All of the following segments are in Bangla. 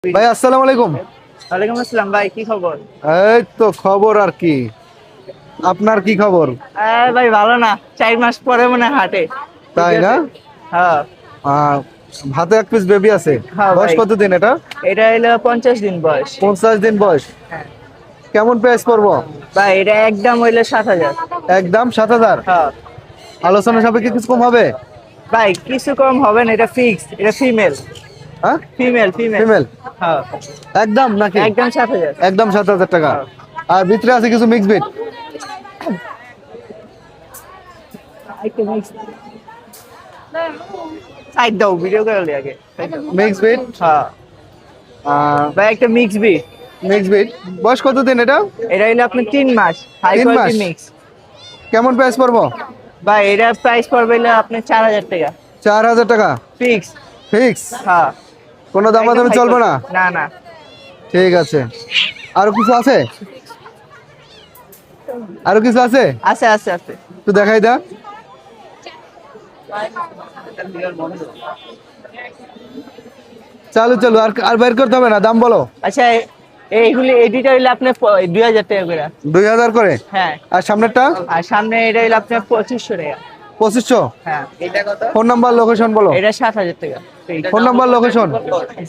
ভাই আসসালামু আলাইকুম। ওয়ালাইকুম আসসালাম ভাই, কি খবর? এই তো খবর আর কি, আপনার কি খবর? ভাই ভালো না, 4 মাস পরে মনে হয় হাটে। ঠিক তাই না? আছে। হ্যাঁ। আহ, হাতে এক পিস বেবি আছে। হ্যাঁ বয়স ভাই, কতদিন এটা? এটা হলো 50 দিন বয়স। 50 দিন বয়স। হ্যাঁ। কেমন প্রাইস পড়বো? ভাই এটা একদম হইলো 7,000। একদম 7,000। হ্যাঁ। আলোচনা সাপেক্ষে কিছু কম হবে? ভাই কিছু কম হবে না, এটা ফিক্স, এটা ফিমেল। হ্যাঁ, ফিমেল ফিমেল। ফিমেল। হ্যাঁ। একদম নাকি? একদম 7,000। একদম 7,000 টাকা। হ্যাঁ। আর ভিতরে আছে কিছু মিক্স বিট। সাইড দাও, ভিডিও করে আগে। Mix beat. হ্যাঁ। ভাই একটা মিক্স বি। Mix bit. বয়স কতদিন এটা? এটা হইলো আপনার 3 মাস, হাই 3 কোয়ালিটি মাস। মিক্স। কেমন প্রাইস পড়বো? ভাই এটা প্রাইস পড়বে হইলো আপনার 4,000 টাকা 4,000 টাকা ফিক্স। ফিক্স। হ্যাঁ। কোনো দামাদামি চলবে না? না না। ঠিক আছে। আরো কিছু আছে? আরো কিছু আছে? আছে আছে আছে। একটু দেখাই দা। চালু চালু, আর আর বের করতে হবে না, দাম বলো। আচ্ছা, এইগুলি এডিটা হইলে আপনার 2,000 টাকা করে। 2,000 করে। হ্যাঁ। আর সামনেরটা? আর সামনে এটা হইলে আপনার 2,500 টাকা। 2,500। হ্যাঁ। এটা কত? ফোন নাম্বার লোকেশন বলো। এটা 7,000 টাকা। Phone number location.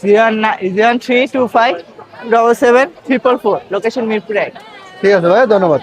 0325 77 444, location Mirpur 1। ঠিক আছে ভাই, ধন্যবাদ।